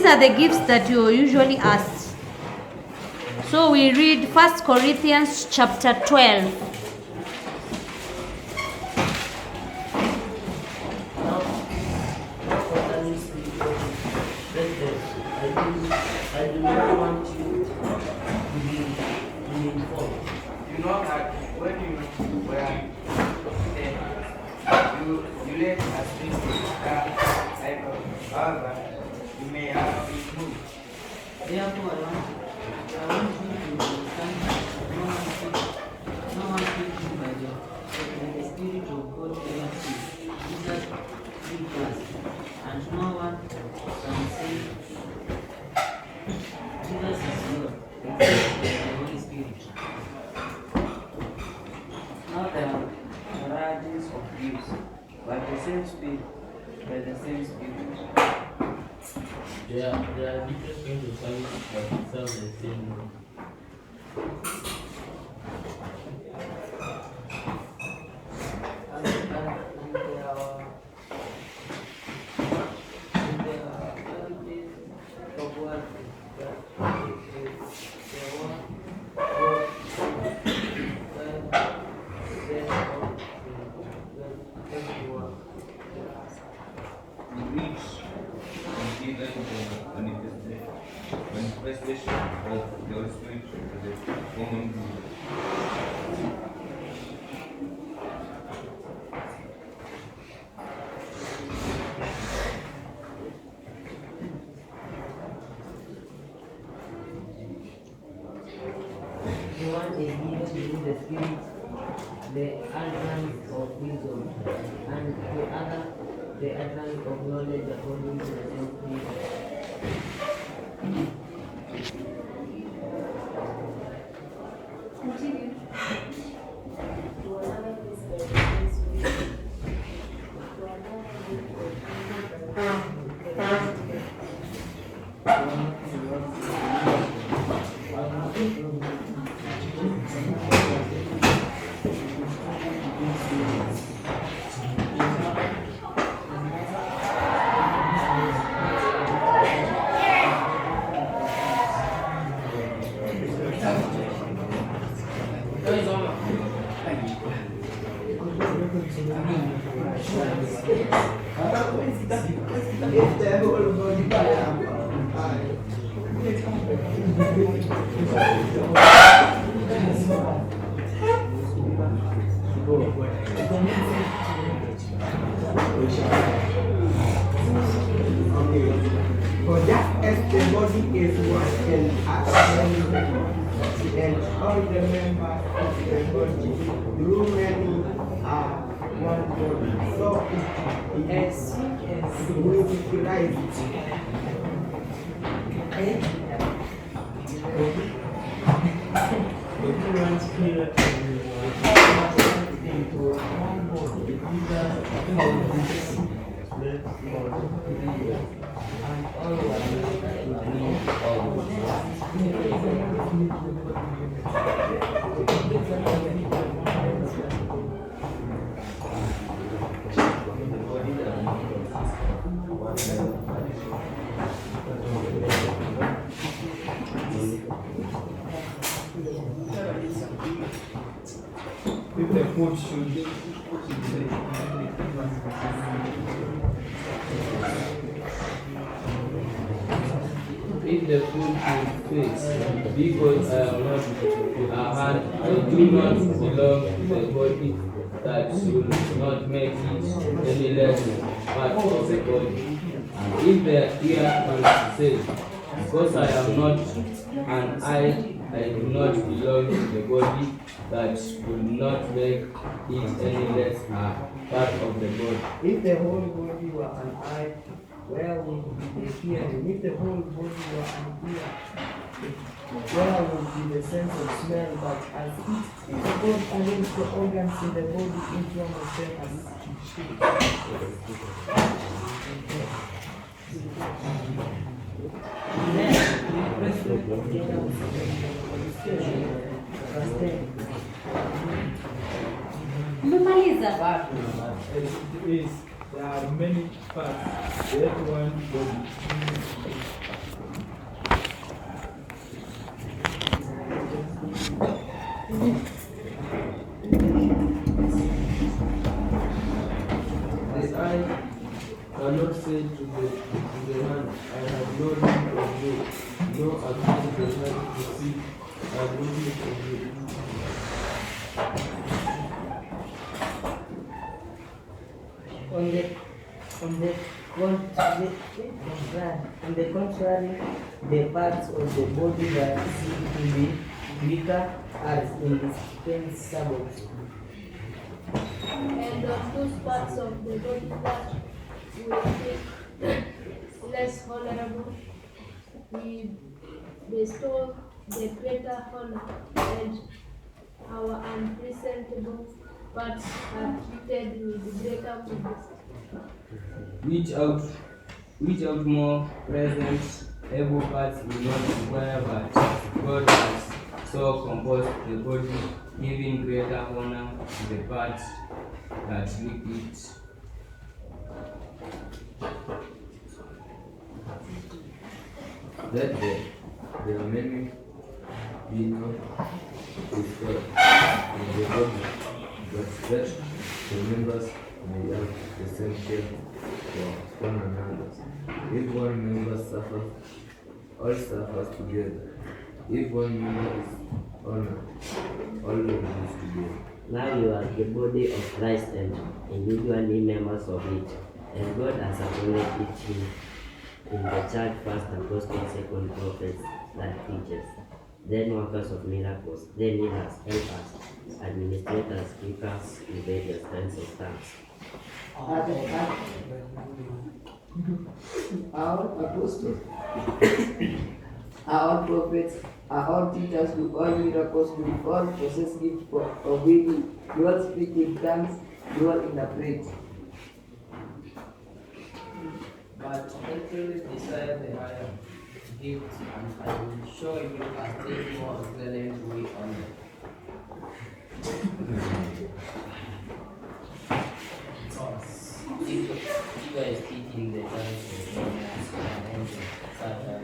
are the gifts that you usually asked. So we read 1 Corinthians chapter 12. I do not want you to be informed. You know that when you were there, you let us listen that however you may have been moved. Therefore, I want you to understand that no one speaks by the Spirit of God ever speaks. Jesus speaks us, and no one can say Jesus is Lord, except by the Holy Spirit. Now there are varieties of gifts, but the same Spirit, by the same Spirit. There are different kinds of services, but it serves the same Lord. Manifestation of the Holy Spirit to the common good. You want a gift to the Spirit, the utterance of wisdom, and the other, the utterance of knowledge according to the same Spirit. Continue. To another is the same Spirit. To another is For just as the body is one and all the members of the body, through many are one body, so it is with Christ. Everyone's clear into one body, And all were If the food should if the food should fix, because I am not a hand, I do not belong to the body, that should not make it any less part of the body. And if the ear can say, because I am not an eye, I do not belong to the body, that will not make it any less a part of the body. If the whole body were an eye, where would be the hearing? If the whole body were an ear, where would be the sense of smell? But as God arranged the organs in the body, each one of them has its shape. Umemaliza? There are many parts, yet one body. no need of you, no account the time to see, and no need of you. On the contrary, the parts of the body that seem to be weaker are indispensable. And on those parts of the body that we think less honorable, we bestow the greater honor, and our unpresentable parts are treated with greater modesty. Which out more present able parts will not require, but God has so composed the body, giving greater honor to the parts that need it. That there are many be not discovered in the body, but that the members may have the same care for one another. If one member suffers, all suffers together. If one member is honored, all is together. Now you are the body of Christ and individually members of it, and God has appointed each in the church first apostles, second prophets, third teachers, then workers of miracles, then healers, helpers, administrators, speakers, in various kinds of tongues. Our apostles are all prophets, are all teachers, do all miracles, do all possess gift of healing, do all speak in tongues, do all interpret. But actually desire the higher gifts, and I will show you a still more excellent way on it. If you are speaking the tongues of angels, such as